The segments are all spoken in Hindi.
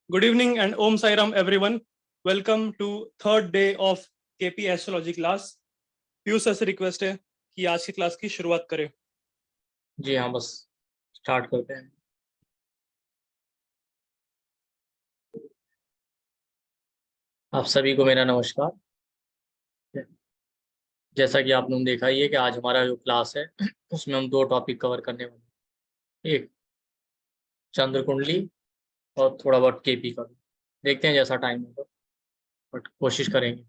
Good evening and Om Sai Ram everyone. Welcome to third day of KP Astrology class. Piyush sir से रिक्वेस्ट है कि आज की क्लास की शुरुआत करें। जी हाँ, बस स्टार्ट करते हैं। आप सभी को मेरा नमस्कार। जैसा कि आपने देखा ही है कि आज हमारा जो क्लास है उसमें हम दो टॉपिक कवर करने वाले हैं। एक चंद्र कुंडली और थोड़ा बहुत केपी का। देखते हैं जैसा टाइम होगा, बट कोशिश करेंगे।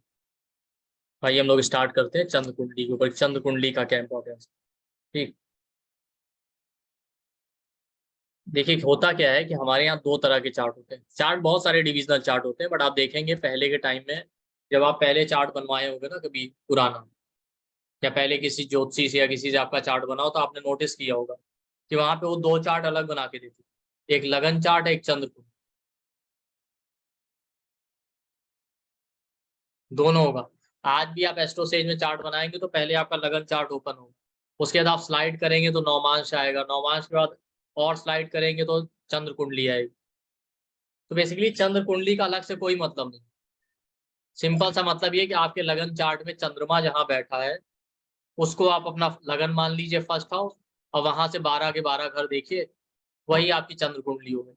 भाई हम लोग स्टार्ट करते हैं चंद्र कुंडली के ऊपर। चंद्र कुंडली का क्या इंपॉर्टेंस। ठीक, देखिए होता क्या है कि हमारे यहाँ दो तरह के चार्ट होते हैं। चार्ट बहुत सारे डिविजनल चार्ट होते हैं, बट आप देखेंगे पहले के टाइम में जब आप पहले चार्ट बनवाए होंगे ना कभी पुराना, या पहले किसी ज्योतिषी से या किसी से आपका चार्ट बनाओ, तो आपने नोटिस किया होगा कि वहां पे वो दो चार्ट अलग बना के देते, एक लगन चार्ट है, एक चंद्र कुंडली, दोनों होगा। आज भी आप एस्ट्रोसेज में चार्ट बनाएंगे तो पहले आपका लगन चार्ट ओपन होगा, उसके बाद आप स्लाइड करेंगे तो नौमांश आएगा, नौमांश के बाद और स्लाइड करेंगे तो चंद्र कुंडली आएगी। तो बेसिकली चंद्र कुंडली का अलग से कोई मतलब नहीं। सिंपल सा मतलब ये कि आपके लगन चार्ट में चंद्रमा जहां बैठा है उसको आप अपना लगन मान लीजिए फर्स्ट हाउस, और वहां से 12 के 12 घर देखिए, वही आपकी चंद्र कुंडली होगी।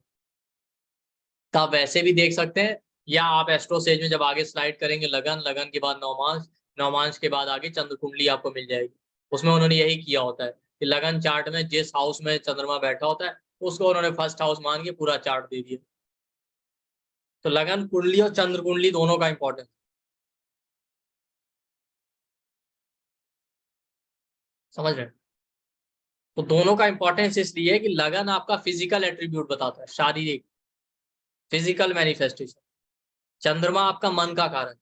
तो आप वैसे भी देख सकते हैं, या आप एस्ट्रो सेज में जब आगे स्लाइड करेंगे लगन, लगन के बाद नौमांश, नौमांश के बाद आगे चंद्र कुंडली आपको मिल जाएगी। उसमें उन्होंने यही किया होता है कि लगन चार्ट में जिस हाउस में चंद्रमा बैठा होता है उसको उन्होंने फर्स्ट हाउस मान के पूरा चार्ट दे दिया। तो लगन कुंडली और चंद्र कुंडली दोनों का इंपॉर्टेंस, समझ रहे हैं। तो दोनों का इंपॉर्टेंस इसलिए कि लगन आपका फिजिकल एट्रीब्यूट बताता है, शारीरिक फिजिकल मैनिफेस्टेशन। चंद्रमा आपका मन का कारक।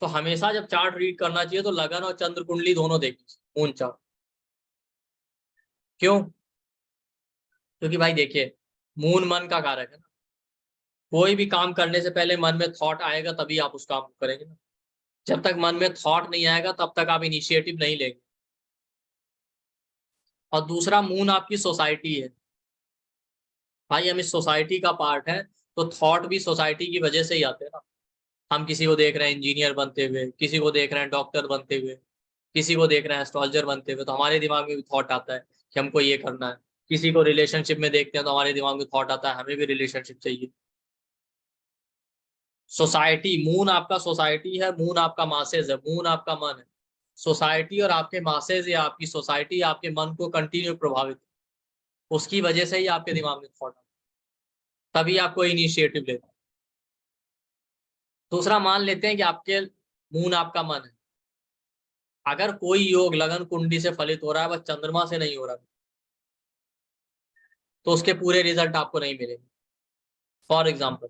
तो हमेशा जब चार्ट रीड करना चाहिए तो लगन और चंद्र कुंडली दोनों देखनी चाहिए, मून चार्ट। क्यों? क्योंकि भाई देखिए, मून मन का कारक है ना। कोई भी काम करने से पहले मन में थॉट आएगा तभी आप उस काम को करेंगे ना। जब तक मन में थॉट नहीं आएगा तब तक आप इनिशिएटिव नहीं लेंगे। और दूसरा, मून आपकी सोसाइटी है। भाई हम इस सोसाइटी का पार्ट है, तो थॉट भी सोसाइटी की वजह से ही आते हैं ना। हम किसी को देख रहे हैं इंजीनियर बनते हुए, किसी को देख रहे हैं डॉक्टर बनते हुए, किसी को देख रहे हैं एस्ट्रोलॉजर बनते हुए, तो हमारे दिमाग में भी थॉट आता है कि हमको ये करना है। किसी को रिलेशनशिप में देखते हैं तो हमारे दिमाग में थॉट आता है हमें भी रिलेशनशिप चाहिए। सोसाइटी, मून आपका सोसाइटी है, मून आपका मासेज है, मून आपका मन है। सोसाइटी और आपके मासेज या आपकी सोसाइटी आपके मन को कंटिन्यू प्रभावित, उसकी वजह से ही आपके दिमाग में थॉट आता है, तभी आप कोई इनिशिएटिव लेते हैं। दूसरा, मान लेते हैं कि आपके मून आपका मन है। अगर कोई योग लगन कुंडली से फलित हो रहा है वह चंद्रमा से नहीं हो रहा, तो उसके पूरे रिजल्ट आपको नहीं मिलेंगे। फॉर एग्जाम्पल,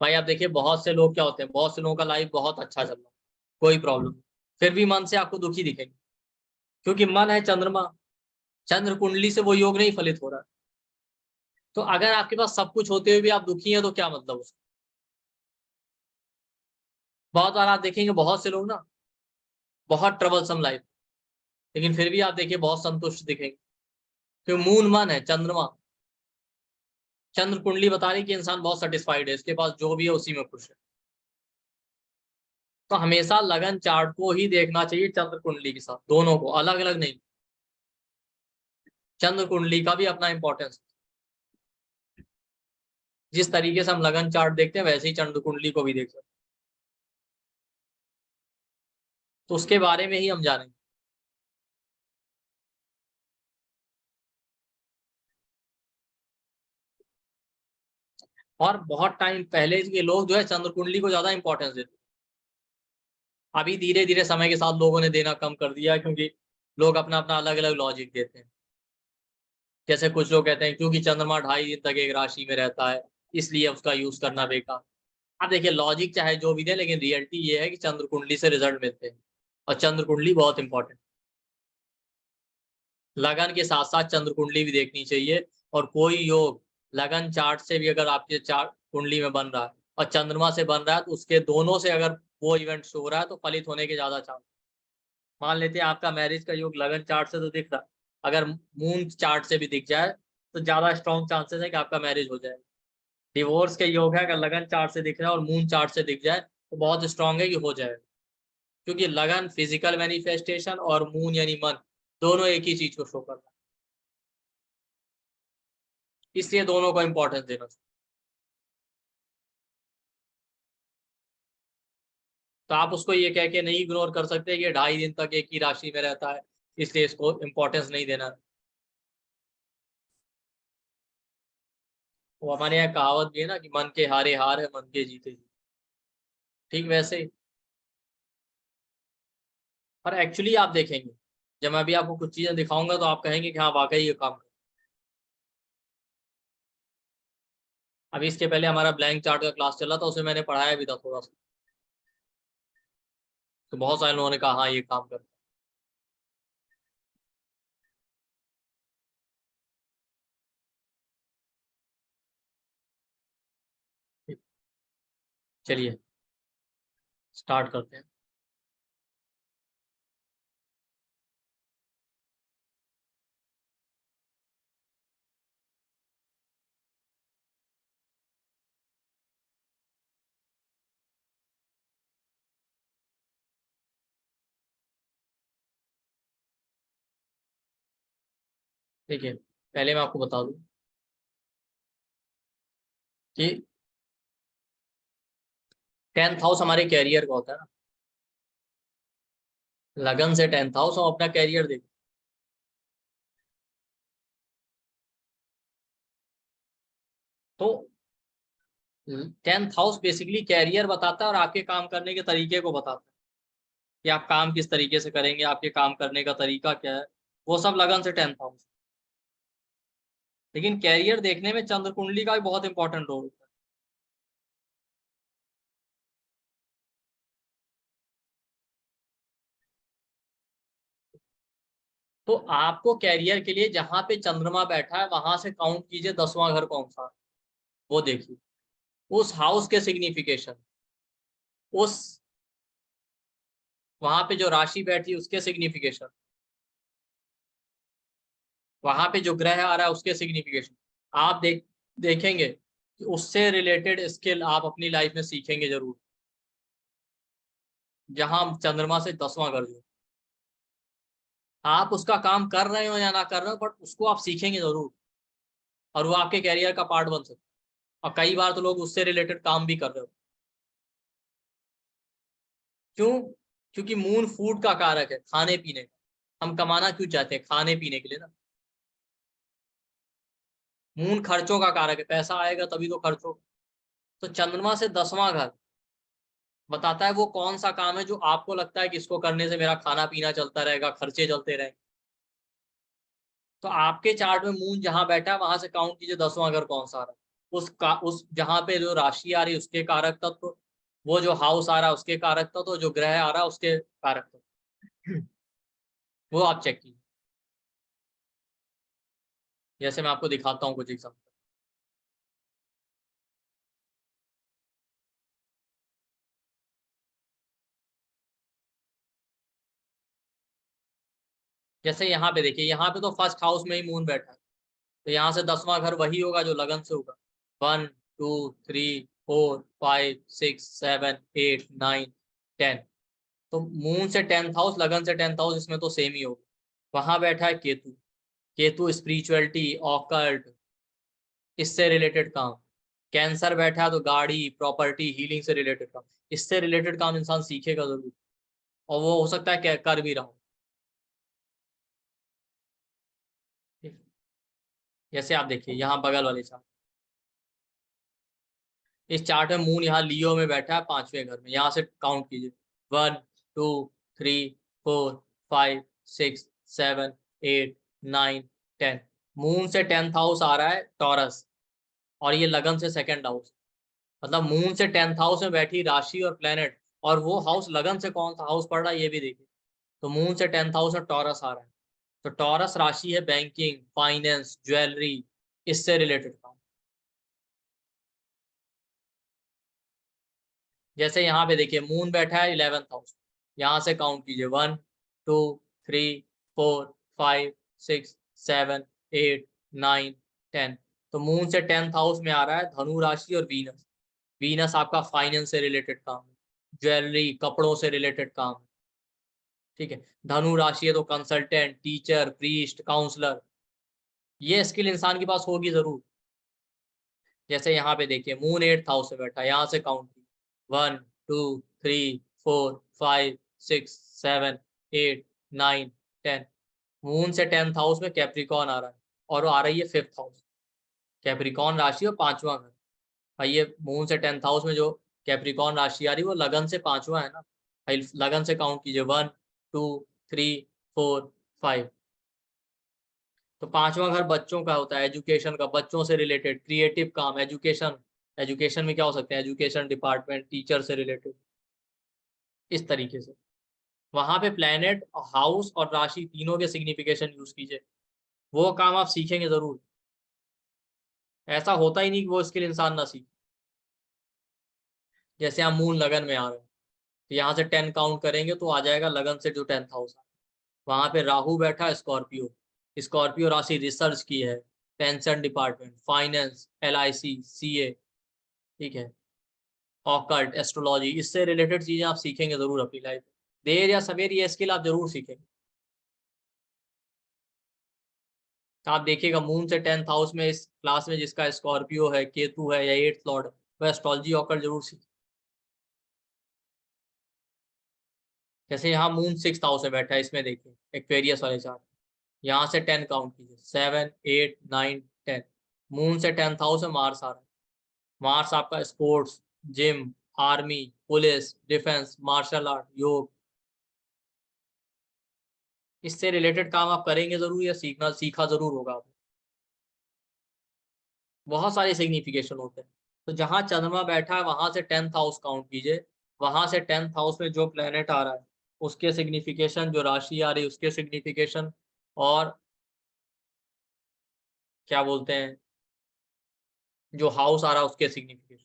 भाई आप देखिए बहुत से लोग क्या होते हैं, बहुत से लोगों का लाइफ बहुत अच्छा चल रहा है, कोई प्रॉब्लम, फिर भी मन से आपको दुखी दिखेंगे, क्योंकि मन है चंद्रमा, चंद्र कुंडली से वो योग नहीं फलित हो रहा। तो अगर आपके पास सब कुछ होते हुए भी आप दुखी हैं तो क्या मतलब उसका। बहुत बार आप देखेंगे बहुत से लोग ना, बहुत ट्रबलसम लाइफ, लेकिन फिर भी आप देखिए बहुत संतुष्ट दिखेंगे, क्योंकि मून मन है चंद्रमा, चंद्र कुंडली बता रही कि इंसान बहुत सेटिस्फाइड है, इसके पास जो भी है उसी में खुश है। तो हमेशा लगन चार्ट को ही देखना चाहिए चंद्र कुंडली के साथ, दोनों को अलग अलग नहीं। चंद्र कुंडली का भी अपना इंपॉर्टेंस, जिस तरीके से हम लगन चार्ट देखते हैं वैसे ही चंद्र कुंडली को भी देख सकते हैं। तो उसके बारे में ही हम जानेंगे। और बहुत टाइम पहले के लोग जो है चंद्र कुंडली को ज्यादा इंपॉर्टेंस देते, अभी धीरे धीरे समय के साथ लोगों ने देना कम कर दिया, क्योंकि लोग अपना अपना अलग अलग लॉजिक देते हैं। जैसे कुछ लोग कहते हैं क्योंकि चंद्रमा 2.5 दिन तक एक राशि में रहता है इसलिए उसका यूज करना बेकार। अब देखिए लॉजिक चाहे जो भी दे, लेकिन रियलिटी ये है कि चंद्र कुंडली से रिजल्ट मिलते हैं, और चंद्र कुंडली बहुत इंपॉर्टेंट। लगन के साथ साथ चंद्र कुंडली भी देखनी चाहिए। और कोई योग लगन चार्ट से भी अगर आपके चार्ट कुंडली में बन रहा है और चंद्रमा से बन रहा है, तो उसके दोनों से अगर वो इवेंट हो रहा है तो फलित होने के ज्यादा चांस। मान लेते हैं आपका मैरिज का योग लगन चार्ट से तो दिख रहा है, अगर मून चार्ट से भी दिख जाए तो ज्यादा स्ट्रॉन्ग चांसेस है कि आपका मैरिज हो जाए। डिवोर्स के योग है, अगर लगन चार्ट से दिख रहा है और मून चार्ट से दिख जाए तो बहुत स्ट्रांग है कि हो जाए, क्योंकि लगन फिजिकल मैनिफेस्टेशन और मून यानी मन दोनों एक ही चीज को शो कर रहा है, इसलिए दोनों को इंपॉर्टेंस देना चाहिए। तो आप उसको ये कह के नहीं इग्नोर कर सकते कि 2.5 दिन तक एक ही राशि में रहता है इसलिए इसको इंपॉर्टेंस नहीं देना। वो हमारे यहाँ कहावत भी है ना कि मन के हारे हार है, मन के जीते जीत। ठीक वैसे ही। पर एक्चुअली आप देखेंगे, जब मैं अभी आपको कुछ चीजें दिखाऊंगा तो आप कहेंगे कि हाँ वाकई ये काम कर। अभी इसके पहले हमारा ब्लैंक चार्ट का क्लास चला था, उसे मैंने पढ़ाया भी था थोड़ा सा, तो बहुत सारे लोगों ने कहा हाँ ये काम कर। चलिए स्टार्ट करते हैं। ठीक है, पहले मैं आपको बता दूं कि 10th हाउस हमारे कैरियर का होता है ना, लगन से 10th हाउस हम अपना कैरियर देखते। तो 10th हाउस बेसिकली कैरियर बताता है और आपके काम करने के तरीके को बताता है कि आप काम किस तरीके से करेंगे, आपके काम करने का तरीका क्या है, वो सब लगन से 10th हाउस। लेकिन कैरियर देखने में चंद्र कुंडली का भी बहुत इंपॉर्टेंट रोल होता है। तो आपको कैरियर के लिए जहां पे चंद्रमा बैठा है वहां से काउंट कीजिए 10वां घर कौन सा है, वो देखिए उस हाउस के सिग्निफिकेशन, उस वहां पे जो राशि बैठी है उसके सिग्निफिकेशन, वहां पे जो ग्रह आ रहा है उसके सिग्निफिकेशन, आप देखेंगे कि उससे रिलेटेड स्किल आप अपनी लाइफ में सीखेंगे जरूर। जहां चंद्रमा से 10वां घर जो, आप उसका काम कर रहे हो या ना कर रहे हो बट उसको आप सीखेंगे जरूर, और वो आपके कैरियर का पार्ट बन सकता है। और कई बार तो लोग उससे रिलेटेड काम भी कर रहे हो। क्यों? क्योंकि मून फूड का कारक है, खाने पीने का। हम कमाना क्यों चाहते हैं? खाने पीने के लिए ना। मून खर्चों का कारक है, पैसा आएगा तभी तो खर्च हो। तो चंद्रमा से 10वां घर बताता है वो कौन सा काम है जो आपको लगता है कि इसको करने से मेरा खाना पीना चलता रहेगा, खर्चे चलते रहेंगे। तो आपके चार्ट में मून जहां बैठा है वहां से काउंट कीजिए 10वां घर कौन सा आ रहा है, उस जहां पे जो राशि आ रही है उसके कारक तत्व, वो जो हाउस आ रहा है उसके कारक तत्व, जो ग्रह आ रहा है उसके कारक तत्व, वो आप चेक कीजिए। जैसे मैं आपको दिखाता हूँ कुछ एग्जाम्पल। जैसे यहाँ पे देखिए, यहाँ पे तो फर्स्ट हाउस में ही मून बैठा है, तो यहाँ से 10वां घर वही होगा जो लगन से होगा। 1 2 3 4 5 6 7 8 9 10। तो मून से 10th हाउस, लगन से 10th हाउस, इसमें तो सेम ही होगा। वहां बैठा है केतु। केतु स्पिरिचुअलिटी, ऑकल्ट, इससे रिलेटेड काम। कैंसर बैठा है तो गाड़ी, प्रॉपर्टी, हीलिंग से रिलेटेड काम। इससे रिलेटेड काम इंसान सीखेगा जरूर, और वो हो सकता है कर भी रहा हो। जैसे आप देखिए यहाँ बगल वाले चार्ट, इस चार्ट में मून यहाँ लियो में बैठा है 5वें घर में। यहाँ से काउंट कीजिए 1 2 3 4 5 6 7 8 9 10। मून से 10th हाउस आ रहा है टॉरस, और ये लगन से 2nd हाउस। मतलब मून से 10th हाउस में बैठी राशि और प्लेनेट, और वो हाउस लगन से कौन सा हाउस पड़ रहा है ये भी देखिए। तो मून से 10th हाउस में टॉरस आ रहा है, तो टॉरस राशि है बैंकिंग, फाइनेंस, ज्वेलरी, इससे रिलेटेड काम। जैसे यहाँ पे देखिए मून बैठा है 11th हाउस, यहाँ से काउंट कीजिए 1 2 3 4 5 6 7 8 9 10। तो मून से 10th हाउस में आ रहा है धनु राशि और वीनस। वीनस आपका फाइनेंस से रिलेटेड काम है, ज्वेलरी कपड़ों से रिलेटेड काम है, ठीक है। धनु राशि है तो कंसल्टेंट, टीचर, प्रीस्ट, काउंसलर, ये स्किल इंसान के पास होगी जरूर। जैसे यहाँ पे देखिए मून 8th हाउस में बैठा, यहाँ से काउंट की 1 2 3 4 5 6 7 8 9 10। मून से 10th हाउस में कैप्रिकॉन आ रहा है और वो आ रही है 5th हाउस, कैप्रिकॉन राशि और 5वां घर। भाई ये मून से 10th हाउस में जो कैप्रिकॉन राशि आ रही है वो लगन से 5वां है ना भाई, लगन से काउंट कीजिए 1 2 3 4 5। तो 5वां घर बच्चों का होता है, एजुकेशन का, बच्चों से रिलेटेड क्रिएटिव काम, एजुकेशन। एजुकेशन में क्या हो सकते हैं, एजुकेशन डिपार्टमेंट, टीचर से रिलेटेड, इस तरीके से। वहां पे प्लेनेट, हाउस और राशि तीनों के सिग्निफिकेशन यूज कीजिए, वो काम आप सीखेंगे जरूर। ऐसा होता ही नहीं कि वो स्किल इंसान ना सीखे। जैसे आप मून लगन में आ रहे हैं तो यहाँ से 10 काउंट करेंगे तो आ जाएगा लगन से जो 10th हाउस है। वहां पे राहु बैठा है, स्कॉर्पियो, स्कॉर्पियो राशि रिसर्च की है, pension department, finance, LIC, CA, ठीक है, ऑकल्ट, एस्ट्रोलॉजी, इससे रिलेटेड चीजें आप सीखेंगे जरूर अपनी लाइफ में। देर या सवेर ये स्किल आप जरूर सीखेंगे। आप देखिएगा मून से 10th हाउस में इस क्लास में जिसका स्कॉर्पियो है, केतु है या 8th लॉर्ड, वह एस्ट्रोलॉजी ऑकल्ट जरूर सीखे। जैसे यहाँ मून 6th हाउस में बैठा है, इसमें देखिए एक्वेरियस वाले चार्ट, यहाँ से 10 काउंट कीजिए 7 8 9 10। मून से 10th हाउस में मार्स आ रहा है, मार्स आपका sports, gym, army, police, defence, martial art, योग, इससे रिलेटेड काम आप करेंगे जरूर या सीखा जरूर होगा आपने। बहुत सारे सिग्निफिकेशन होते हैं। तो जहां चंद्रमा बैठा है वहां से 10th हाउस काउंट कीजिए, वहां से 10th हाउस में जो प्लेनेट आ रहा है उसके सिग्निफिकेशन, जो राशि आ रही है उसके सिग्निफिकेशन, और क्या बोलते हैं जो हाउस आ रहा है उसके सिग्निफिकेशन।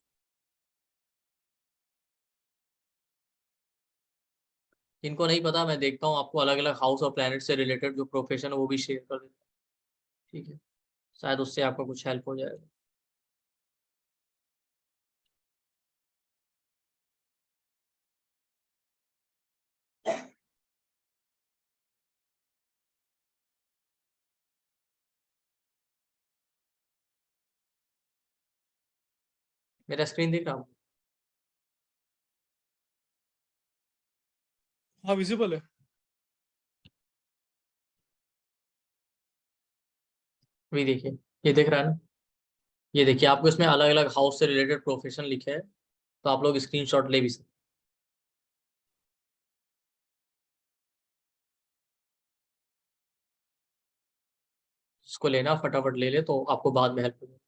जिनको नहीं पता मैं देखता हूँ आपको अलग अलग हाउस और प्लेनेट से रिलेटेड जो प्रोफेशन है वो भी शेयर कर देता हूँ, ठीक है, शायद उससे आपका कुछ हेल्प हो जाएगा। मेरा स्क्रीन दिख रहा हूँ? हाँ विजिबल है। अभी देखिए, ये दिख रहा है ना, ये देखिए आपको इसमें अलग अलग हाउस से रिलेटेड प्रोफेशन लिखे हैं, तो आप लोग स्क्रीनशॉट ले भी सकते। इसको लेना फटाफट ले ले तो आपको बाद में हेल्प हो जाए।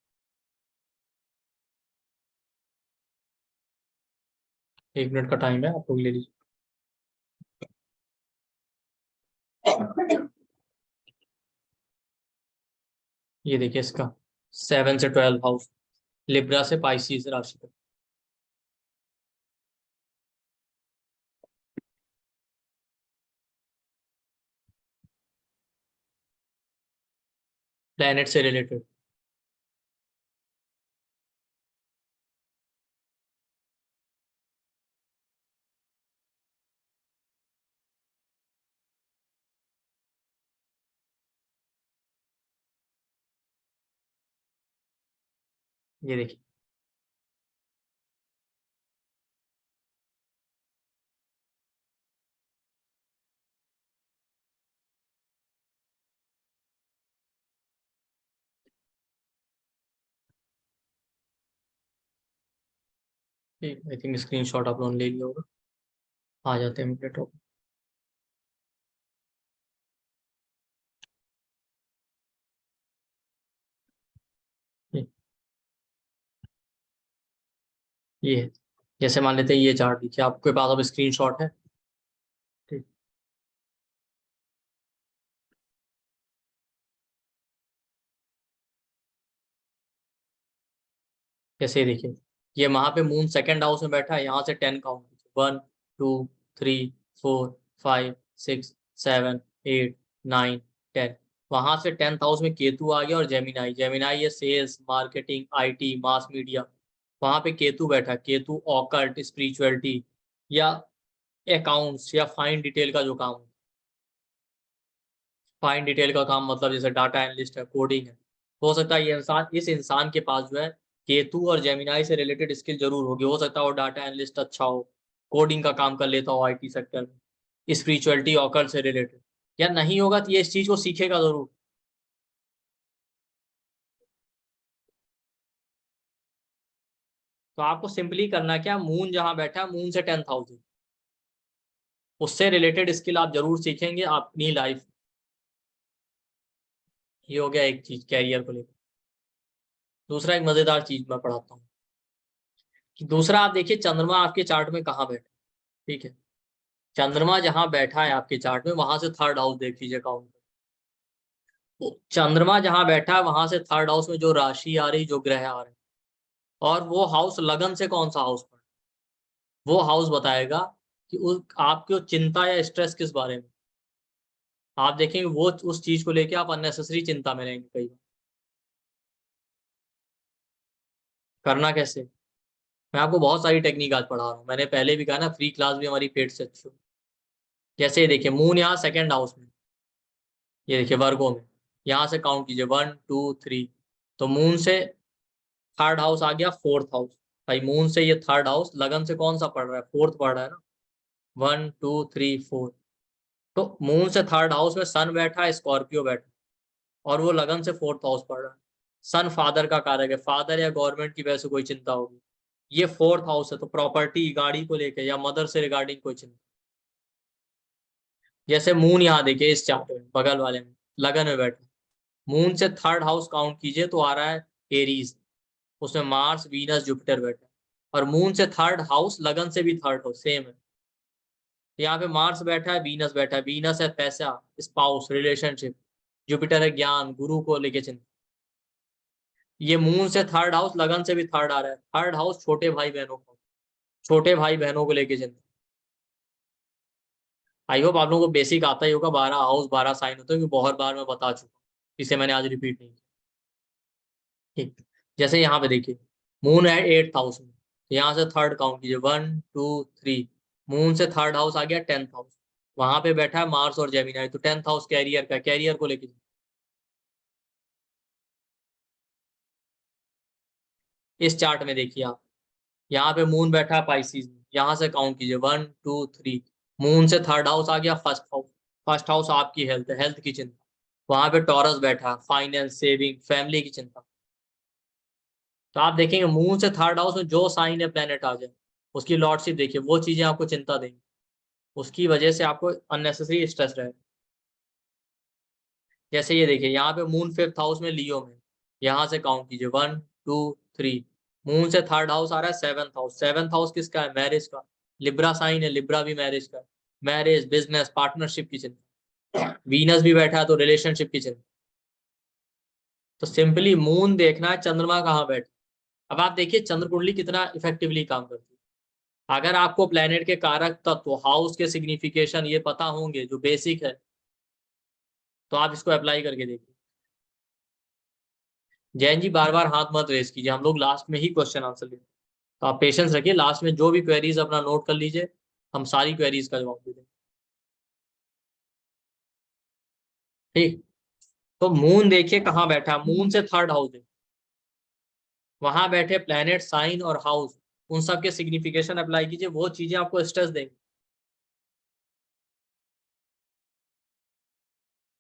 1 मिनट का टाइम है, आप लोग ले लीजिए। ये देखिए इसका 7 से 12 हाउस, लिब्रा से पाइसिस राशि तक। प्लेनेट से रिलेटेड, ये देखिए ठीक, आई थिंक स्क्रीनशॉट आप लोगों ने ले लिया होगा। आ जाते हैं मिनट हो। ये है। जैसे मान लेते हैं ये चार्ट देखिए आपके पास अब स्क्रीनशॉट है, ठीक, जैसे ये देखिए ये वहां पे मून सेकंड हाउस में बैठा है, यहाँ से 10 काउंट कीजिए 1 2 3 4 5 6 7 8 9 10। वहां से 10th हाउस में केतु आ गया और जेमिनाई, जेमिनाई है sales, marketing, IT, mass media. वहां पे केतु बैठा, केतु ऑकल्ट, स्पिरिचुअलिटी या अकाउंट्स या फाइन डिटेल का जो काम है। फाइन डिटेल का काम मतलब जैसे डाटा एनालिस्ट है, कोडिंग है। तो हो सकता है ये इंसान, इस इंसान के पास जो है केतु और जेमिनाई से रिलेटेड स्किल जरूर होगी। हो सकता है वो डाटा एनालिस्ट अच्छा हो, कोडिंग का काम कर लेता हो आईटी सेक्टर में, स्पिरिचुअलिटी ऑकल्ट से रिलेटेड। या नहीं होगा तो ये इस चीज को सीखेगा जरूर। तो आपको सिंपली करना क्या, मून जहां बैठा है मून से 10th हाउस उससे रिलेटेड स्किल आप जरूर सीखेंगे अपनी लाइफ। ये हो गया एक चीज कैरियर को लेकर। दूसरा एक मजेदार चीज मैं पढ़ाता हूँ कि दूसरा आप देखिए चंद्रमा आपके चार्ट में कहाँ बैठा है। ठीक है, चंद्रमा जहां बैठा है आपके चार्ट में वहां से 3rd हाउस देख लीजिए काउंट। तो चंद्रमा जहां बैठा है वहां से 3rd हाउस में जो राशि आ रही, जो ग्रह आ रहे हैं, और वो हाउस लगन से कौन सा हाउस पड़ा, वो हाउस बताएगा कि आपकी चिंता या स्ट्रेस किस बारे में। आप देखेंगे वो उस चीज को लेके आप अननेसेसरी चिंता में रहेंगे कई बार। करना कैसे, मैं आपको बहुत सारी टेक्निक आज पढ़ा रहा हूँ। मैंने पहले भी कहा ना, फ्री क्लास भी हमारी पेड से अच्छी हो। जैसे ये देखिए मून यहाँ 2nd हाउस में, ये देखिए वर्गो में, यहाँ से काउंट कीजिए 1 2 3। तो मून से 3rd हाउस आ गया 4th हाउस। भाई मून से ये 3rd हाउस लगन से कौन सा पढ़ रहा है, 4th पढ़ रहा है ना, 1 2 3 4। तो मून से 3rd हाउस में सन बैठा है, स्कॉर्पियो बैठा है, और वो लगन से 4th हाउस पढ़ रहा है। सन फादर का कारक है, फादर या गवर्नमेंट की वजह से कोई चिंता होगी। ये 4th हाउस है, तो प्रॉपर्टी गाड़ी को लेकर या मदर से रिगार्डिंग कोई चिंता। जैसे मून यहाँ देखिए इस चार्ट में बगल वाले में लगन में बैठा, मून से 3rd हाउस काउंट कीजिए तो आ रहा है एरीज, उसमें मार्स वीनस जुपिटर बैठा है। और मून से 3rd हाउस लगन से भी 3rd हाउस सेम है। तो यहाँ पे मार्स बैठा है, वीनस बैठा है, वीनस है पैसा, स्पाउस, रिलेशनशिप, जुपिटर है ज्ञान, गुरु को लेके चिंता। ये मून से 3rd हाउस लगन से भी 3rd आ रहा है। 3rd हाउस छोटे भाई बहनों को, छोटे भाई बहनों को लेके चिंता। आई होप आप लोगों को बेसिक आता ही होगा, 12 हाउस 12 साइन होते हैं, क्योंकि बहुत बार मैं बता चुका हूँ, इसे मैंने आज रिपीट नहीं किया। ठीक, जैसे यहाँ पे देखिए मून है 8th हाउस में, तो यहाँ से 3rd काउंट कीजिए 1 2 3। मून से 3rd हाउस आ गया 10th हाउस, वहां पे बैठा है मार्स और जेमिनाई, तो 10th हाउस कैरियर का, कैरियर को लेके। इस चार्ट में देखिए आप, यहाँ पे मून बैठा है पाइसिस में, यहाँ से काउंट कीजिए 1 2 3। मून से 3rd हाउस आ गया 1st हाउस, 1st हाउस आपकी हेल्थ है, हेल्थ की चिंता। वहां पे टॉरस बैठा, फाइनेंस, सेविंग, फैमिली की चिंता। तो आप देखेंगे मून से 3rd हाउस में जो साइन है प्लेनेट आ जाए, उसकी लॉर्डशिप देखिए, वो चीजें आपको चिंता देंगी, उसकी वजह से आपको अननेसेसरी स्ट्रेस रहे। जैसे ये देखिए यहाँ पे मून 5th हाउस में लियो में, यहाँ से काउंट कीजिए 1 2 3। मून से 3rd हाउस आ रहा है 7th हाउस, 7th हाउस किसका है, मैरिज का। लिब्रा साइन है, लिब्रा भी मैरिज का, मैरिज, बिजनेस, पार्टनरशिप की चिंता। वीनस भी बैठा है तो रिलेशनशिप की चिंता। तो सिंपली मून देखना है चंद्रमा कहाँ बैठे। अब आप देखिए चंद्र कुंडली कितना इफेक्टिवली काम करती है। अगर आपको प्लेनेट के कारक तत्व, हाउस के सिग्निफिकेशन ये पता होंगे, जो बेसिक है, तो आप इसको अप्लाई करके देखिए। जैन जी बार बार हाथ मत रेस कीजिए, हम लोग लास्ट में ही क्वेश्चन आंसर लेते हैं, तो आप पेशेंस रखिए, लास्ट में जो भी क्वेरीज अपना नोट कर लीजिए, हम सारी क्वेरीज का जवाब दे देंगे। ठीक, तो मून देखिए कहाँ बैठा, मून से 3rd हाउस है, वहां बैठे प्लेनेट, साइन और हाउस, उन सब के सिग्निफिकेशन अप्लाई कीजिए, वो चीजें आपको स्ट्रेस देंगे।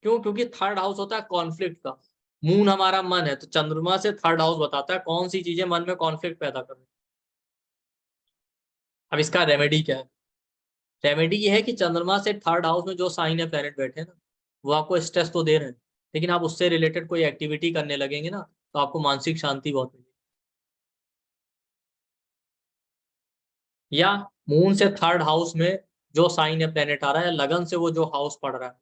क्यों, क्योंकि 3rd हाउस होता है कॉन्फ्लिक्ट का। मून हमारा मन है, तो चंद्रमा से 3rd हाउस बताता है कौन सी चीजें मन में कॉन्फ्लिक्ट पैदा कर रही हैं। अब इसका रेमेडी क्या है, रेमेडी ये है कि चंद्रमा से 3rd हाउस में जो साइन है प्लेनेट बैठे हैं ना, वो आपको स्ट्रेस तो दे रहे हैं, लेकिन आप उससे रिलेटेड कोई एक्टिविटी करने लगेंगे ना, तो आपको मानसिक शांति बहुत मिलेगी। या मून से 3rd हाउस में जो साइन है प्लेनेट आ रहा है, लगन से वो जो हाउस पड़ रहा है,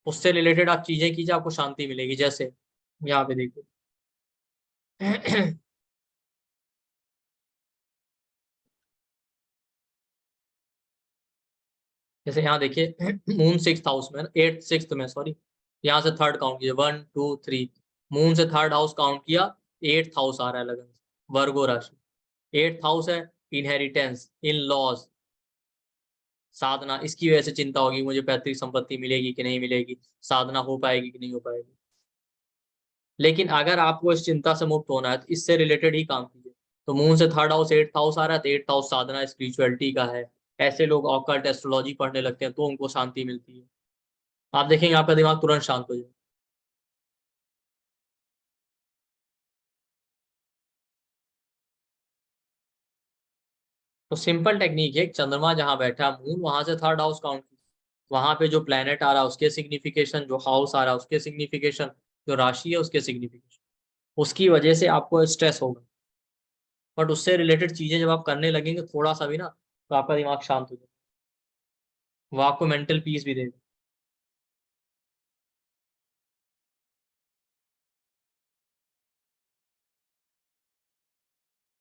उससे रिलेटेड आप चीजें कीजिए, आपको शांति मिलेगी। जैसे यहाँ पे देखिए जैसे यहाँ देखिए मून 6th हाउस में, 8th 6th में सॉरी, यहाँ से थर्ड काउंट कीजिए 1 2 3, मून से थर्ड हाउस काउंट किया, 8th हाउस आ रहा है लगन, वर्गो राशि। 8th हाउस है इनहेरिटेंस, इन लॉज, साधना, इसकी वजह से चिंता होगी मुझे पैतृक संपत्ति मिलेगी कि नहीं मिलेगी, साधना हो पाएगी कि नहीं हो पाएगी। लेकिन अगर आपको इस चिंता से मुक्त होना है तो इससे रिलेटेड ही काम कीजिए। तो मून से थर्ड हाउस 8th हाउस आ रहा है, तो 8th हाउस साधना स्पिरिचुअलिटी का है। ऐसे लोग ऑकल्ट एस्ट्रोलॉजी पढ़ने लगते हैं तो उनको शांति मिलती है। आप देखेंगे आपका दिमाग तुरंत शांत हो जाए। तो सिंपल टेक्निक है, चंद्रमा जहां बैठा मून वहां से थर्ड हाउस काउंट, वहां पे जो प्लेनेट आ रहा है उसके सिग्निफिकेशन, जो हाउस आ रहा है उसके सिग्निफिकेशन, जो राशि है उसके सिग्निफिकेशन, उसकी वजह से आपको स्ट्रेस होगा। बट उससे रिलेटेड चीजें जब आप करने लगेंगे थोड़ा सा भी ना, तो आपका दिमाग शांत हो जाएगा, वो आपको मेंटल पीस भी देगा।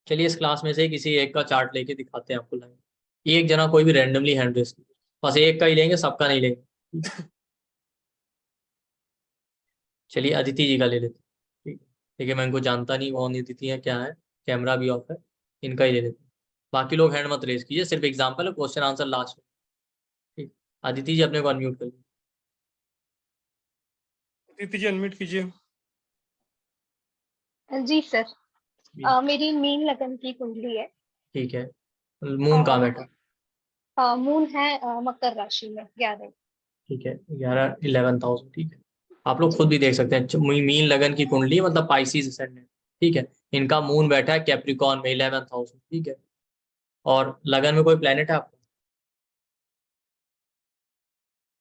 चलिए इस क्लास में से किसी एक का चार्ट लेके दिखाते हैं आपको लाइव। एक जना कोई भी रैंडमली हैंड रेस कीजिए, बस एक का ही लेंगे, सबका नहीं लेंगे। चलिए अदिति जी का ले लेते हैं। ठीक है, देखिए मैं इनको जानता नहीं कौन अदिति है क्या है, कैमरा भी ऑफ है, इनका ही ले लेते हैं। बाकी लोग हैंड मत रेस कीजिए, सिर्फ एग्जाम्पल है, क्वेश्चन आंसर लास्ट में। ठीक, अदिति जी अपने को अनम्यूट करिए। दीदी जी अनम्यूट कीजिए। जी सर। जी, मेरी मीन लगन की कुंडली है ठीक है, मून कहाँ और बैठा? मून है मकर राशि में 11। ठीक है, 11 11,000। ठीक है, आप लोग जी खुद भी देख सकते हैं, मीन लगन की कुंडली मतलब पाइसिस असेंडेंट। ठीक है, इनका मून बैठा है कैप्रिकॉन में 11,000। ठीक है, और लगन में कोई प्लेनेट है आपका?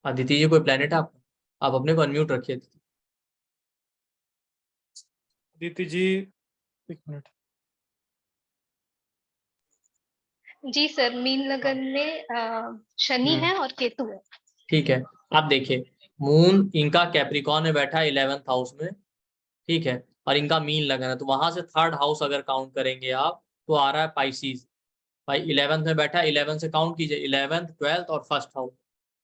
अदिति जी कोई प्लेनेट है आपका? आप अपने को अनम्यूट रखिए। दीदी जी एक मिनट। जी सर, मीन लगन में शनि है और केतु है। ठीक है, आप देखिए मून इनका कैप्रिकॉन में बैठा है 11th हाउस में। ठीक है, और इनका मीन लगन है, तो वहां से थर्ड हाउस अगर काउंट करेंगे आप तो आ रहा है पाइसिस। भाई 11th में बैठा है, 11 से काउंट कीजिए, 11th 12th और फर्स्ट हाउस।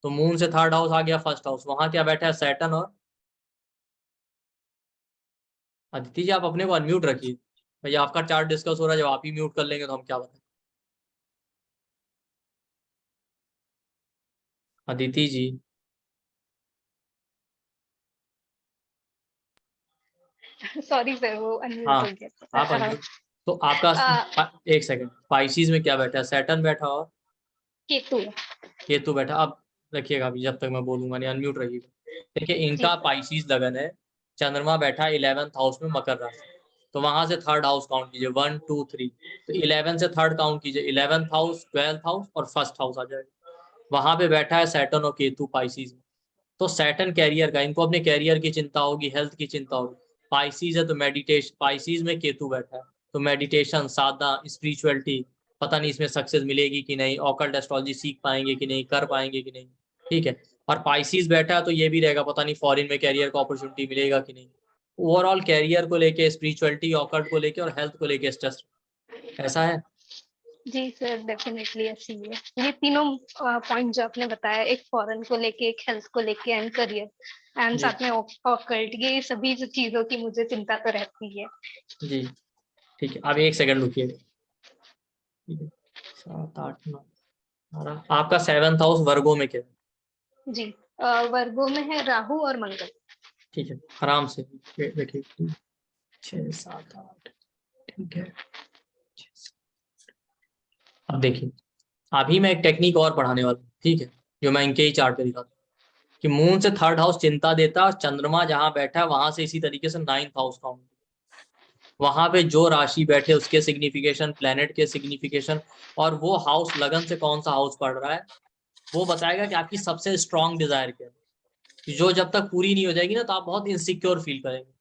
तो मून से थर्ड हाउस आ गया फर्स्ट हाउस, वहां क्या बैठा है सैटर्न और, अदिति जी आप अपने को अनम्यूट रखिए। भैया आपका चार्ट डिस्कस हो रहा है, जब आप ही म्यूट कर लेंगे तो हम क्या बताएं। अदिति जी, सॉरी सर, वो अनम्यूट हाँ हो गया। आप अनम्यूट। तो आपका एक सेकंड, पाइसिस में क्या बैठा है, सैटर्न बैठा और केतु है। केतु बैठा। अब रखिएगा अभी, जब तक मैं बोलूंगा नहीं अनम्यूट रखिएगा। देखिए जी इनका सर। पाइसिस लगन है, चंद्रमा बैठा है 11th हाउस में मकर राशि। तो वहां से थर्ड हाउस काउंट कीजिए 1 2 3, तो 11 से थर्ड काउंट कीजिए, 11th हाउस 12th हाउस और फर्स्ट हाउस आ जाएगा। वहां पे बैठा है सैटर्न और केतु पाइसिस में। तो सैटर्न कैरियर का, इनको अपने कैरियर की चिंता होगी, हेल्थ की चिंता होगी। पाइसिस है तो मेडिटेशन, पाइसिस में केतु बैठा है तो मेडिटेशन, साधना, स्पिरिचुअलिटी, पता नहीं इसमें सक्सेस मिलेगी कि नहीं, ऑकल्ट एस्ट्रोलॉजी सीख पाएंगे कि नहीं, कर पाएंगे कि नहीं। ठीक है, और पाइसिस बैठा है तो ये भी रहेगा, पता नहीं फॉरेन में कैरियर का अपॉर्चुनिटी मिलेगा कि नहीं। ओवरऑल कैरियर को लेके, स्पिरिचुअलिटी, ऑकल्ट को लेके और हेल्थ को लेके स्ट्रेस, ऐसा है। जी सर, डेफिनेटली ऐसी ही है। ये तीनों पॉइंट जो आपने बताया, एक फॉरेन को लेके, एक हेल्थ को लेके एंड करियर एंड जी साथ में ऑकल्ट, ये सभी जो चीजों की मुझे चिंता तो रहती है। जी, ठीक है, अब एक सेकंड रुकिए। ठीक है, 7 8 9, आपका 7th हाउस वर्गो में क्या है? जी वर्गों में है राहु और मंगल। ठीक है, आराम से देखिए, 6 7 8, ठीक है। अब देखिए, अभी मैं एक टेक्निक और पढ़ाने वाला हूँ, ठीक है, जो मैं इनके ही चार्ट पे दिखाता हूँ कि मून से थर्ड हाउस चिंता देता है, और चंद्रमा जहां बैठा है वहां से इसी तरीके से 9th हाउस काउंट, वहां पे जो राशि बैठे उसके सिग्निफिकेशन, प्लेनेट के सिग्निफिकेशन, और वो हाउस लगन से कौन सा हाउस पढ़ रहा है, वो बताएगा कि आपकी सबसे स्ट्रॉन्ग डिजायर क्या है, जो जब तक पूरी नहीं हो जाएगी ना तो आप बहुत इनसिक्योर फील करेंगे।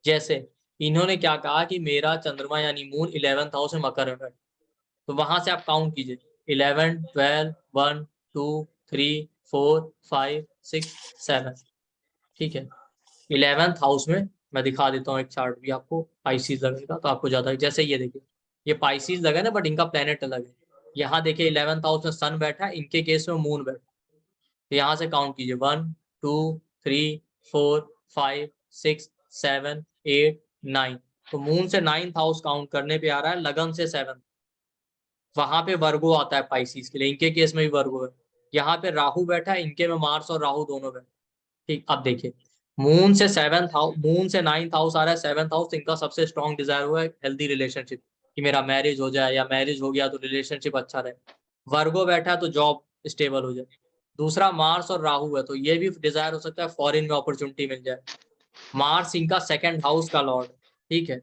जैसे इन्होंने क्या कहा कि मेरा चंद्रमा यानी मून 11th हाउस में मकर में बैठा, तो वहां से आप काउंट कीजिए, 11 12 1 2 3 4 5 6 7। ठीक है, 11th हाउस में मैं दिखा देता हूँ एक चार्ट भी आपको पाइसिस लगन का, तो आपको ज्यादा, जैसे ये देखिए ये पाइसिस लगन है बट इनका प्लेनेट अलग है। यहाँ देखिए 11th हाउस में सन बैठा है, इनके केस में मून बैठा है। तो यहाँ से काउंट कीजिए 1 2 3 4 5 6 7 8 9। तो मून से 9th हाउस काउंट करने पे आ रहा है लगन से 7। वहां पे वर्गो आता है पाइसिस के लिए, इनके केस में भी वर्गो है। यहाँ पे राहु बैठा है, इनके में मार्स और राहु दोनों बैठे। ठीक, अब देखिए मून से 7th हाउस, मून से 9th हाउस आ रहा है 7th हाउस। इनका सबसे स्ट्रॉन्ग डिजायर हुआ है हेल्दी रिलेशनशिप, कि मेरा मैरिज हो जाए, या मैरिज हो गया तो रिलेशनशिप अच्छा रहे। वर्गो बैठा है तो जॉब स्टेबल हो जाए। दूसरा मार्स और राहु है, तो ये भी डिजायर हो सकता है फॉरेन में अपॉर्चुनिटी मिल जाए। मार्स इनका 2nd हाउस का लॉर्ड, ठीक है,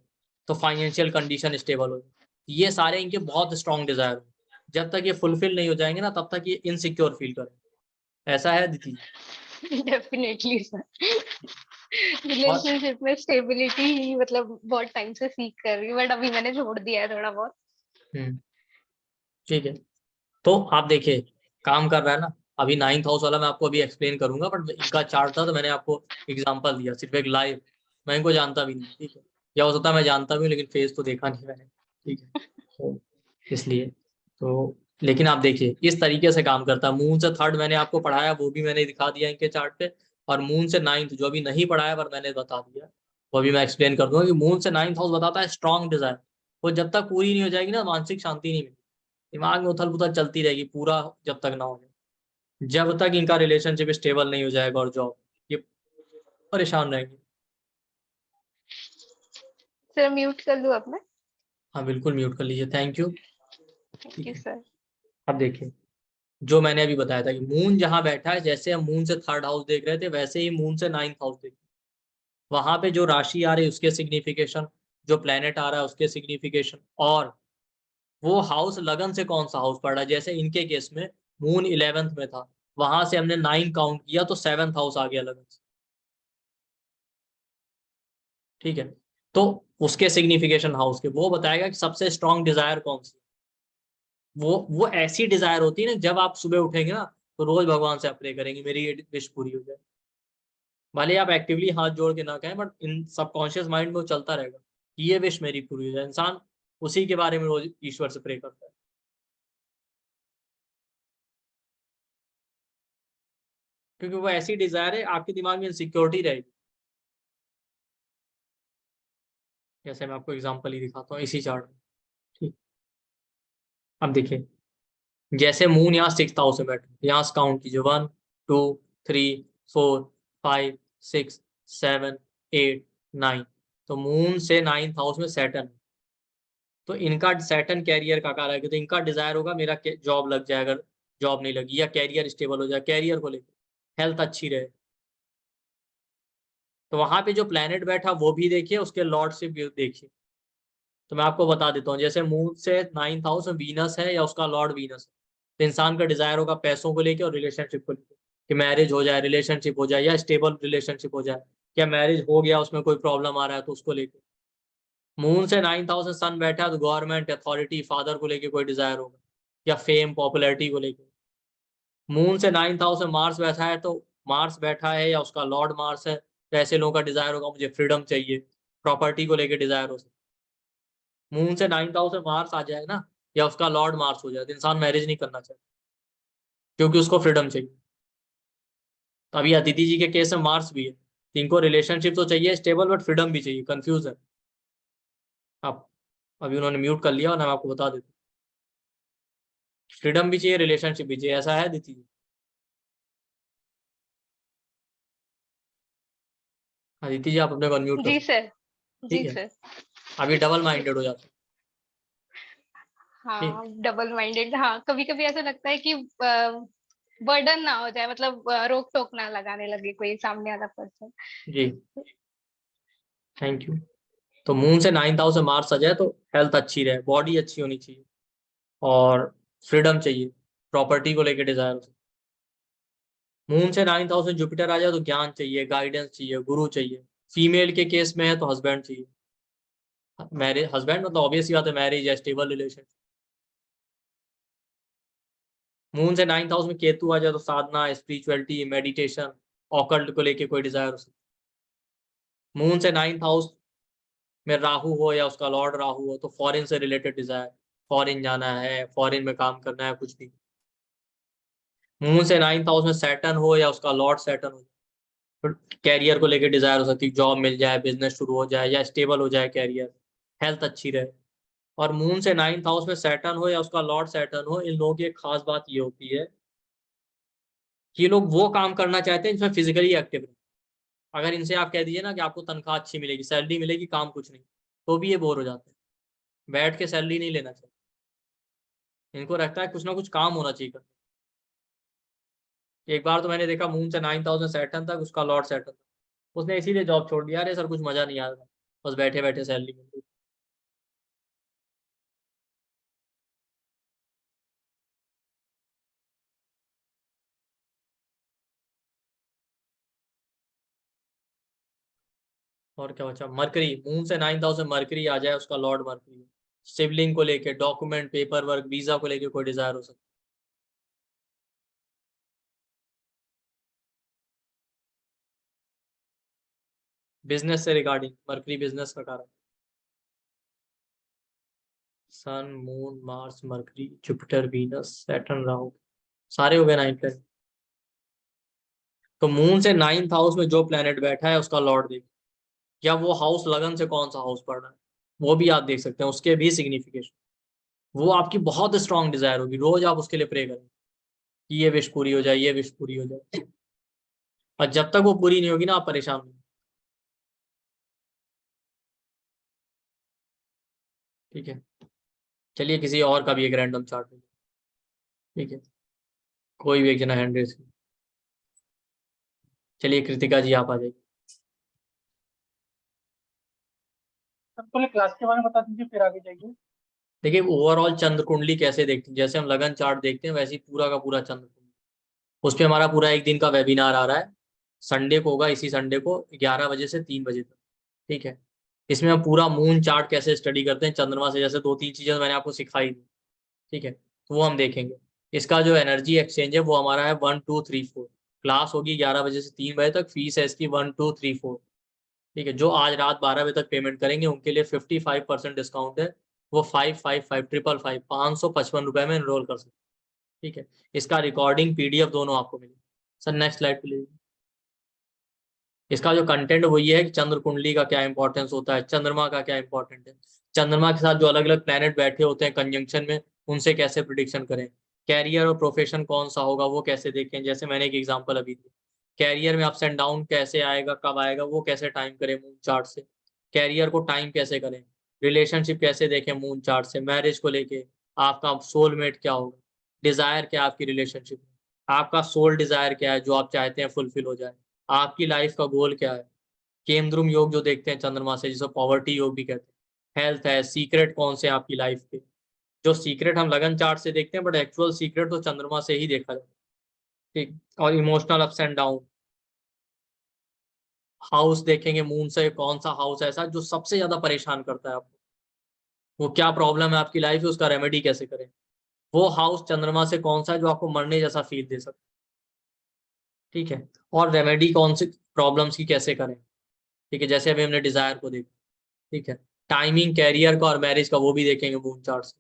तो फाइनेंशियल कंडीशन स्टेबल हो जाए। ये सारे इनके बहुत स्ट्रॉन्ग डिजायर हो। जब तक ये फुलफिल नहीं हो जाएंगे ना, तब तक ये इनसिक्योर फील करें। ऐसा है दीदी? Definitely sir. और रिलेशनशिप में स्टेबिलिटी ही मतलब बहुत टाइम से सीख कर रही हूँ, बट अभी मैंने छोड़ दिया है थोड़ा बहुत। ठीक है, तो आप देखिए काम कर रहा है ना। अभी 9th हाउस वाला मैं आपको अभी एक्सप्लेन करूंगा, बट इनका चार्ट था तो मैंने आपको एग्जांपल दिया, सिर्फ एक लाइव। मैं इनको जानता भी नहीं, ठीक है, या हो सकता है मैं जानता भी हूँ लेकिन फेस तो देखा नहीं मैंने, ठीक है, तो इसलिए तो। लेकिन आप देखिए इस तरीके से काम करता है। मून से 3rd मैंने आपको पढ़ाया, वो भी मैंने दिखा दिया इनके चार्ट पे। और मून से 9th जो अभी नहीं पढ़ाया पर मैंने बता दिया, वो भी मैं एक्सप्लेन कर दूंगा कि मून से 9th हाउस बताता है स्ट्रॉन्ग डिजायर। वो जब तक पूरी नहीं हो जाएगी ना, मानसिक शांति नहीं मिलेगी, दिमाग में उथल पुथल चलती रहेगी पूरा, जब तक ना हो जाए, जब तक इनका रिलेशनशिप स्टेबल नहीं हो जाएगा और जॉब, ये परेशान रहेंगे। सर म्यूट कर लूँ अब मैं? हाँ बिल्कुल म्यूट कर लीजिए, thank you. Thank you sir. अब देखिए जो मैंने अभी बताया था कि मून जहां बैठा है, जैसे हम मून से 3rd हाउस देख रहे थे, वैसे ही मून से 9th हाउस देख, वहां पे जो राशि आ रही है उसके सिग्निफिकेशन, जो प्लेनेट आ रहा है उसके सिग्निफिकेशन, और वो हाउस लगन से कौन सा हाउस पड़ रहा है। जैसे इनके केस में मून 11th में था, वहां से हमने 9 काउंट किया तो 7th हाउस आ गया लगन से, ठीक है। तो उसके सिग्निफिकेशन हाउस के वो बताएगा कि सबसे स्ट्रॉन्ग डिजायर कौन सी। वो ऐसी डिजायर होती है ना, जब आप सुबह उठेंगे ना तो रोज भगवान से प्रे करेंगे मेरी ये विश पूरी हो जाए। भले आप एक्टिवली हाथ जोड़ के ना कहें, बट इन सबकॉन्शियस माइंड में वो चलता रहेगा कि ये विश मेरी पूरी हो जाए। इंसान उसी के बारे में रोज ईश्वर से प्रे करता है, क्योंकि वो ऐसी डिजायर है, आपके दिमाग में इनसिक्योरिटी रहेगी। जैसे मैं आपको एग्जांपल ही दिखाता हूँ इसी चार्ट में, ठीक। अब देखिए जैसे मून यहाँ 6th हाउस में बैठे, यहाँ से काउंट कीजिए 1 2 3 4 5 6 7 8 9। तो मून से 9th हाउस में सैटर्न, तो इनका सैटर्न कैरियर का कारक है, तो इनका डिजायर होगा मेरा जॉब लग जाए, अगर जॉब नहीं लगी, या कैरियर स्टेबल हो जाए, कैरियर को लेकर हेल्थ अच्छी रहे। तो वहां पे जो प्लेनेट बैठा वो भी देखिए, उसके लॉर्डशिप भी देखिए। तो मैं आपको बता देता हूँ, जैसे मून से 9th हाउस में वीनस है या उसका लॉर्ड वीनस है, तो इंसान का डिजायर होगा पैसों को लेके और रिलेशनशिप को लेके, कि मैरिज हो जाए, रिलेशनशिप हो जाए, या स्टेबल रिलेशनशिप हो जाए। क्या मैरिज हो गया उसमें कोई प्रॉब्लम आ रहा है तो उसको लेके। मून से 9th हाउस में सन बैठा है, तो गवर्नमेंट अथॉरिटी फादर को लेके कोई डिजायर होगा, या फेम पॉपुलैरिटी को लेके। मून से 9th हाउस में मार्स बैठा है, तो मार्स बैठा है या उसका लॉर्ड मार्स है, तो ऐसे लोगों का डिजायर होगा मुझे फ्रीडम चाहिए, प्रॉपर्टी को लेके डिजायर हो सकता है। मून से 9th हाउस में मार्स आ जाए ना, या उसका लॉर्ड मार्स हो जाए, तो इंसान मैरिज नहीं करना चाहता, क्योंकि उसको फ्रीडम चाहिए। तो अभी अदिति जी के केस में मार्स भी है, तो इनको रिलेशनशिप तो चाहिए स्टेबल, बट फ्रीडम भी चाहिए, कंफ्यूज है। आप अभी उन्होंने म्यूट कर लिया और मैं आपको बता देता हूँ, फ्रीडम भी चाहिए, रिलेशनशिप भी चाहिए। ऐसा है अदिति जी? अदिति जी आप अपने को अनम्यूट जी करो, सर। ठीक जी है। सर। अभी डबल माइंडेड हो जाता है, ठीक। हाँ डबल माइंडेड, हाँ कभी कभी ऐसा लगता है कि बर्डन ना हो जाए, मतलब रोक टोक ना लगाने लगे कोई सामने वाला पर्सन। जी थैंक यू। तो मून से 9th हाउस में मार्स आ जाए तो हेल्थ अच्छी रहे, बॉडी अच्छी होनी चाहिए, और फ्रीडम चाहिए, प्रॉपर्टी को लेकर डिजायर हो। मून से 9th हाउस में जुपिटर आ जाए तो ज्ञान चाहिए, गाइडेंस चाहिए, गुरु चाहिए। फीमेल के केस में है तो हस्बैंड चाहिए, मैरिज हस्बैंड मतलब ऑब्वियस ही बात है, मैरिज या स्टेबल रिलेशन। मून से 9th हाउस में केतु आ जाए तो साधना, स्पिरिचुअलिटी, मेडिटेशन, ऑकल्ट को लेके कोई डिजायर हो सकती है। मून से 9th हाउस में राहु हो या उसका लॉर्ड राहु हो, तो फॉरेन से रिलेटेड डिजायर, फॉरेन जाना है, फॉरेन में काम करना है, कुछ भी। मून से 9th हाउस में सैटर्न हो या उसका लॉर्ड सैटर्न हो, कैरियर को लेके डिजायर हो सकती है, जॉब मिल जाए, बिजनेस शुरू हो जाए या स्टेबल हो जाए कैरियर, हेल्थ अच्छी रहे। और मून से 9th हाउस में सैटर्न हो या उसका लॉर्ड सैटर्न हो, इन लोगों की एक खास बात ये होती है कि ये लोग वो काम करना चाहते हैं जिसमें फिजिकली एक्टिव रहे। अगर इनसे आप कह दीजिए ना कि आपको तनख्वाह अच्छी मिलेगी, सैलरी मिलेगी, काम कुछ नहीं, तो भी ये बोर हो जाते हैं। बैठ के सैलरी नहीं लेना चाहिए, इनको रहता है कुछ ना कुछ काम होना चाहिए। एक बार तो मैंने देखा मून से 9th हाउस में सैटर्न तक, उसका लॉर्ड सैटर्न था, उसने इसीलिए जॉब छोड़ दिया, अरे सर कुछ मजा नहीं आ रहा, बस बैठे बैठे सैलरी मिल रही। और क्या बचा, मरकरी, मून से 9th हाउस में मरकरी आ जाए, उसका लॉर्ड मरकरी, सिबलिंग को लेके, डॉक्यूमेंट, पेपर वर्क, वीजा को लेके कोई डिजायर हो सकता है। बिजनेस से रिगार्डिंग, मरकरी बिजनेस का कारण। Sun, moon, Mars, Mercury, Jupiter, Venus, Saturn, Rahu, सारे हो गए 9 प्लैनेट। तो मून से 9th हाउस में जो प्लैनेट बैठा है उसका लॉर्ड देख, या वो हाउस लगन से कौन सा हाउस पढ़ रहा है, वो भी आप देख सकते हैं, उसके भी सिग्निफिकेशन। वो आपकी बहुत स्ट्रांग डिजायर होगी, रोज आप उसके लिए प्रे करें कि ये विश पूरी हो जाए, ये विश पूरी हो जाए। और जब तक वो पूरी नहीं होगी ना, आप परेशान होंगे। ठीक है, चलिए किसी और का भी एक रैंडम चार्ट लीजिए। ठीक है, कोई भी एक जना हैंड रेस। चलिए कृतिका जी आप आ जाइए। सर पहले क्लास के बारे में बता दीजिए, फिर आगे जाइए। देखिए ओवरऑल चंद्र कुंडली कैसे देखते हैं, जैसे हम लगन चार्ट देखते हैं वैसे ही पूरा का पूरा चंद्र कुंडली, उस पे हमारा पूरा एक दिन का वेबिनार आ रहा है, संडे को होगा, इसी संडे को 11 बजे से 3 बजे तक। ठीक है, इसमें हम पूरा मून चार्ट कैसे स्टडी करते हैं चंद्रमा से, जैसे 2-3 चीजें मैंने आपको सिखाई थी। ठीक है, तो वो हम देखेंगे। इसका जो एनर्जी एक्सचेंज है वो हमारा है 1 2 3 4। क्लास होगी 11 बजे से 3 बजे तक, फीस है इसकी 1 2 3 4। ठीक है, जो आज रात 12 बजे तक पेमेंट करेंगे उनके लिए 55% डिस्काउंट है, वो 555 में एनरोल कर सकते हैं। ठीक है, इसका रिकॉर्डिंग PDF दोनों आपको मिलेगी। सर नेक्स्ट स्लाइड पे लीजिए। इसका जो कंटेंट वो ये है कि चंद्र कुंडली का क्या इंपॉर्टेंस होता है, चंद्रमा का क्या इंपॉर्टेंट है, चंद्रमा के साथ जो अलग अलग प्लैनेट बैठे होते हैं कंजंक्शन में, उनसे कैसे प्रिडिक्शन करें, कैरियर और प्रोफेशन कौन सा होगा वो कैसे देखें, जैसे मैंने एक एग्जांपल अभी दी, कैरियर में अप्स एंड डाउन कैसे आएगा, कब आएगा, वो कैसे टाइम करें मून चार्ट से, कैरियर को टाइम कैसे करें, रिलेशनशिप कैसे देखें मून चार्ट से, मैरिज को लेके आपका सोलमेट क्या होगा, डिजायर क्या है आपकी रिलेशनशिप में, आपका सोल डिजायर क्या है जो आप चाहते हैं फुलफिल हो जाए, आपकी लाइफ का गोल क्या है, केमद्रुम योग जो देखते हैं चंद्रमा से जिसे पॉवर्टी योग भी कहते हैं, हेल्थ है, सीक्रेट कौन से आपकी लाइफ के, जो सीक्रेट हम लगन चार्ट से देखते हैं बट एक्चुअल सीक्रेट तो चंद्रमा से ही देखा जाता है। ठीक, और emotional ups and down, house देखेंगे मून से, कौन सा हाउस ऐसा जो सबसे ज्यादा परेशान करता है आपको, वो क्या प्रॉब्लम है आपकी लाइफ में, उसका रेमेडी कैसे करें, वो हाउस चंद्रमा से कौन सा है जो आपको मरने जैसा फील दे सकता है। ठीक है, और रेमेडी कौन सी प्रॉब्लम्स की कैसे करें। ठीक है, जैसे अभी हमने डिजायर को देखा। ठीक है, टाइमिंग कैरियर का और मैरिज का वो भी देखेंगे मून चार्ट से।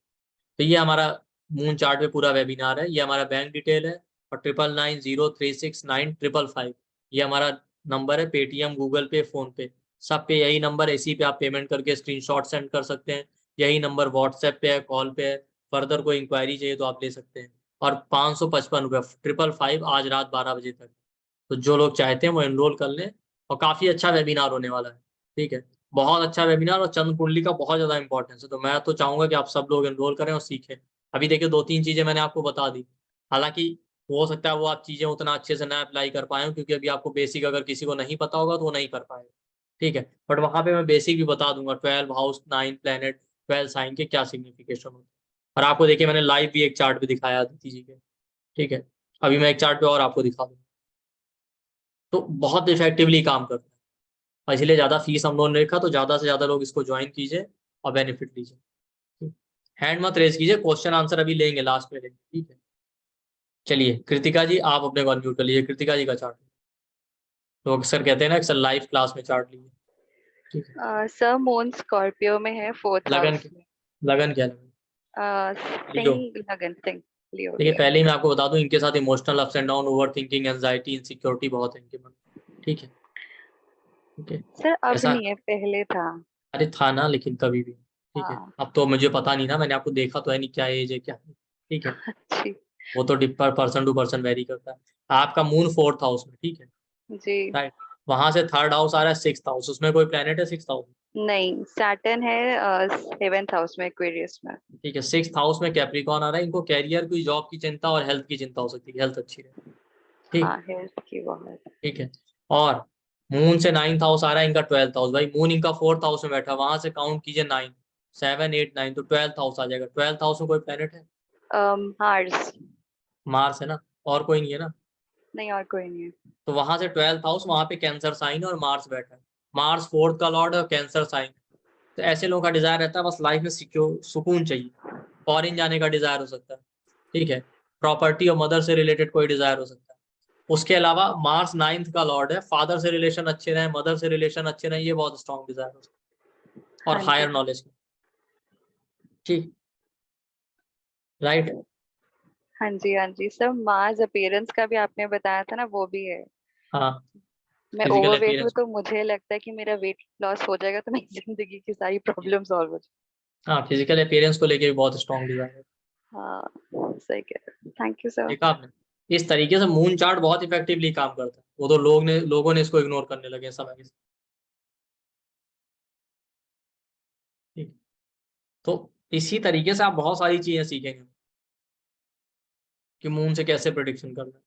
तो ये हमारा मून चार्ट पे पूरा वेबिनार है, ये हमारा बैंक डिटेल है, और 9990369555 ये हमारा नंबर है, पेटीएम, गूगल पे, फोन पे, सब पे यही नंबर है, इसी पे आप पेमेंट करके स्क्रीनशॉट सेंड कर सकते हैं, यही नंबर व्हाट्सएप पे है, कॉल पे है, फर्दर कोई इंक्वायरी चाहिए तो आप ले सकते हैं। और 555 555 आज रात 12 बजे तक, तो जो लोग चाहते हैं वो एनरोल कर लें, और काफी अच्छा वेबिनार होने वाला है। ठीक है, बहुत अच्छा वेबिनार, और चंद्र कुंडली का बहुत ज्यादा इंपॉर्टेंस है, तो मैं तो चाहूंगा कि आप सब लोग एनरोल करें और सीखें। अभी देखिए 2-3 चीजें मैंने आपको बता दी, हालांकि हो सकता है वो आप चीजें उतना अच्छे से ना अप्लाई कर पाए हो, क्योंकि अभी आपको बेसिक अगर किसी को नहीं पता होगा तो वो नहीं कर पाएगा। ठीक है, बट वहां पे मैं बेसिक भी बता दूंगा, 12 हाउस, 9 प्लैनेट, 12 साइन के क्या सिग्निफिकेशन होते हैं। और आपको देखिए मैंने लाइव भी एक चार्ट भी दिखाया अदिति जी के। ठीक है, अभी मैं एक चार्ट पे और आपको दिखा दूँ, तो बहुत इफेक्टिवली काम करता है, और इसलिए ज्यादा फीस हम लोगों ने रखा, तो ज्यादा से ज्यादा लोग इसको ज्वाइन कीजिए और बेनिफिट लीजिए। हैंड मत रेज कीजिए, क्वेश्चन आंसर अभी लेंगे, लास्ट में लेंगे। ठीक है, चलिए कृतिका जी आप अपने को अनम्यूट कर लीजिए, कृतिका जी का चार्ट। तो अक्सर कहते हैं ना अक्सर लाइव क्लास में चार्ट लीजिए। ठीक है, सर मून स्कॉर्पियो में है 4th लगन हाउस में। लगन क्या लगन, लियो। सिंह लगन, सिंह लियो देखिए लियो। पहले ही मैं आपको बता दूं, इनके साथ emotional ups and down, over thinking, anxiety, insecurity बहुत है इनके मन। ठीक है, ठीक है, सर अब ऐसा नहीं है, पहले था। अरे था ना, लेकिन कभी भी, ठीक है, हाँ। अब तो मुझे पता नहीं ना, मैंने आपको देखा तो है नहीं, क्या एज है क्या है, ठीक है, जी। वो तो पर्सन टू पर्सन वेरी करता है। आपका मून 4th हाउस में, ठीक है, जी। राइट, वहां से 3rd हाउस आ रहा है 6th हाउस, उसमें कोई प्लेनेट है 6th हाउस? नहीं, सैटर्न है 7th हाउस में, एक्वेरियस में। ठीक है, 6th हाउस में कैप्रिकॉर्न आ रहा है, इनको कैरियर की, जॉब की चिंता और हेल्थ की चिंता हो सकती है, हेल्थ अच्छी रहे, ठीक, हाँ, हेल्थ की बहुत। ठीक है। और मून से 9th हाउस आ रहा है इनका 12th हाउस, भाई मून इनका 4th हाउस में बैठा है, वहां से काउंट कीजिए 9 7 8 9, तो 12th हाउस आ जाएगा। 12th हाउस में कोई प्लेनेट है? मार्स। मार्स है ना, और कोई नहीं है ना, नहीं, और कोई नहीं है। तो वहां से 12th हाउस, वहां पे कैंसर साइन और मार्स बैठा है, मार्स 4th का लॉर्ड है और कैंसर साइन। तो ऐसे लोगों का डिजायर रहता है बस लाइफ में सिक्योर, सुकून चाहिए, फॉरेन जाने का डिजायर हो सकता है, ठीक है, प्रॉपर्टी और मदर से रिलेटेड कोई डिजायर हो सकता है। उसके अलावा मार्स 9th का लॉर्ड है, फादर से रिलेशन अच्छे रहे, मदर से रिलेशन अच्छे रहे, ये बहुत स्ट्रॉन्ग डिजायर हो सकता है, और हाँ जी। हायर नॉलेज, ठीक, राइट। हाँ जी, हाँ जी सर, मार्स अपीयरेंस का भी आपने बताया था ना, वो भी है। हाँ, मैं फिजिकल ओवरवेट हूँ अपीयरेंस, तो मुझे लगता है कि मेरा वेट लॉस हो जाएगा तो मेरी जिंदगी की सारी प्रॉब्लम सॉल्व हो हाँ, फिजिकल अपीयरेंस को लेके भी बहुत स्ट्रॉन्ग डिजायर है। जाएगी। हाँ, सही कह रहे हैं, थैंक यू सर। देखा आपने, इस तरीके से मून चार्ट बहुत इफेक्टिवली काम करता है, वो तो लोगों ने इसको इग्नोर करने लगे हैं समय के साथ, ठीक, तो इसी तरीके से आप बहुत सारी चीजें सीखेंगे कि मून से कैसे प्रिडिक्शन करना है।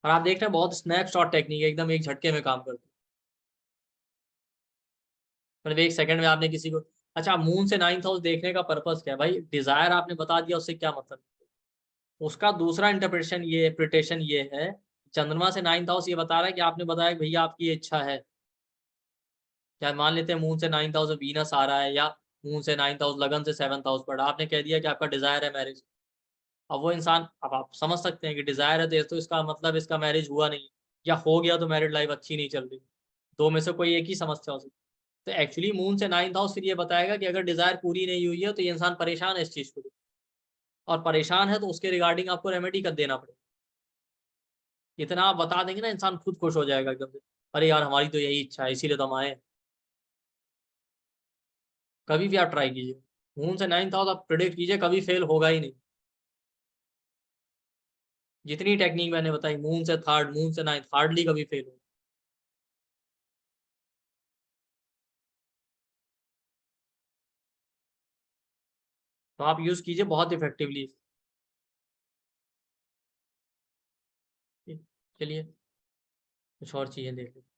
और आप देख रहे हैं बहुत स्नैपशॉट टेक्निक है, एकदम एक झटके में काम करती है, मतलब एक सेकंड में आपने किसी को, अच्छा मून से 9th हाउस देखने का पर्पस क्या है भाई, डिजायर आपने बता दिया, उससे क्या मतलब, उसका दूसरा इंटरप्रिटेशन ये है, चंद्रमा से 9th हाउस ये बता रहा है कि आपने बताया कि भैया आपकी ये इच्छा है, क्या मान लेते हैं मून से 9th हाउस वीनस आ रहा है, या मून से 9th हाउस लगन से 7th हाउस पड़ा, आपने कह दिया कि आपका डिजायर है मैरिज। अब वो इंसान, अब आप समझ सकते हैं कि डिजायर है तो इसका मतलब इसका मैरिज हुआ नहीं, या हो गया तो मैरिड लाइफ अच्छी नहीं चल रही, दो में से कोई एक ही समस्या हो सकती है। तो एक्चुअली मून से 9th हाउस फिर ये बताएगा कि अगर डिजायर पूरी नहीं हुई है तो ये इंसान परेशान है इस चीज को, और परेशान है तो उसके रिगार्डिंग आपको रेमेडी कर देना पड़ेगा। इतना आप बता देंगे ना, इंसान खुद खुश हो जाएगा एकदम से, अरे यार हमारी तो यही इच्छा है, इसीलिए तो हम आए हैं। कभी भी आप ट्राई कीजिए, मून से 9th हाउस आप प्रिडिक्ट कीजिए, कभी फेल होगा ही नहीं। जितनी टेक्निक मैंने बताई, मून से 3rd, मून से 9th, हार्डली कभी फेल हो। तो आप यूज कीजिए बहुत इफेक्टिवली। चलिए कुछ और चीजें देख लेते हैं।